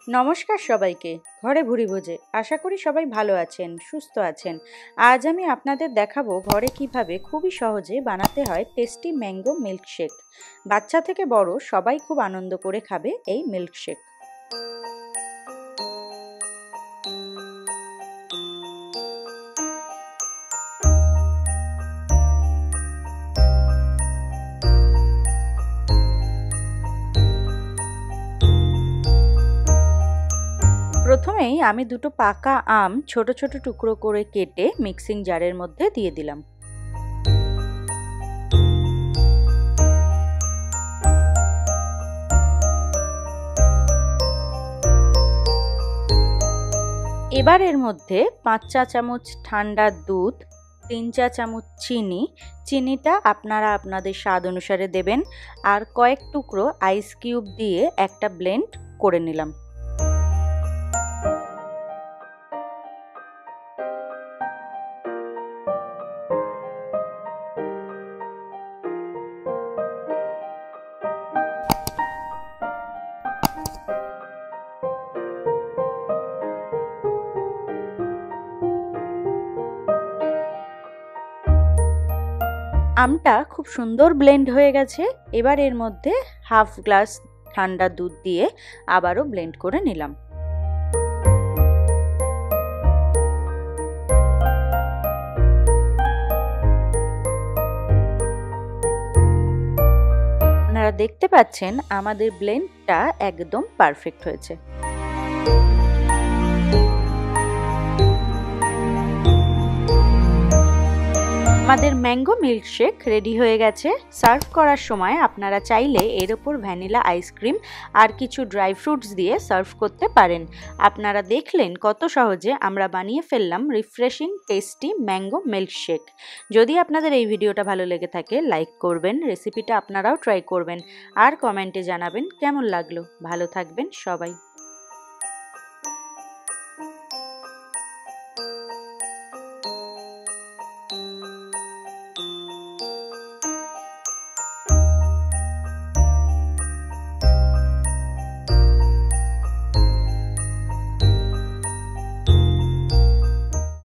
নমস্কার সবাইকে। ঘরে ভুরি ভোজে আশা করি সবাই ভালো আছেন, সুস্থ আছেন। আজ আমি আপনাদের দেখাবো ঘরে কিভাবে খুবই সহজে বানাতে হয় টেস্টি ম্যাঙ্গো মিল্কশেক। বাচ্চা থেকে বড় সবাই খুব আনন্দ করে খাবে এই মিল্কশেক। প্রথমেই আমি দুটো পাকা আম ছোট ছোট টুকরো করে কেটে মিক্সিং জারের মধ্যে দিয়ে দিলাম। এবার এর মধ্যে 5 চা চামচ ঠান্ডা দুধ, 3 চা চামচ চিনিটা আপনারা আপনাদের স্বাদ অনুসারে দেবেন, আর কয়েক টুকরো আইস কিউব দিয়ে একটা ব্লেন্ড করে নিলাম। আমটা খুব সুন্দর ব্লেন্ড হয়ে গেছে। এবার এর মধ্যে হাফ গ্লাস ঠান্ডা দুধ দিয়ে আবারও ব্লেন্ড করে নিলাম। আপনারা দেখতে পাচ্ছেন আমাদের ব্লেন্ডটা একদম পারফেক্ট হয়েছে। আমাদের ম্যাঙ্গো মিল্কশেক রেডি হয়ে গেছে। সার্ভ করার সময় আপনারা চাইলে এর ওপর ভ্যানিলা আইসক্রিম আর কিছু ড্রাই ফ্রুটস দিয়ে সার্ভ করতে পারেন। আপনারা দেখলেন কত সহজে আমরা বানিয়ে ফেললাম রিফ্রেশিং টেস্টি ম্যাঙ্গো মিল্কশেক। যদি আপনাদের এই ভিডিওটা ভালো লেগে থাকে লাইক করবেন, রেসিপিটা আপনারাও ট্রাই করবেন আর কমেন্টে জানাবেন কেমন লাগলো। ভালো থাকবেন সবাই।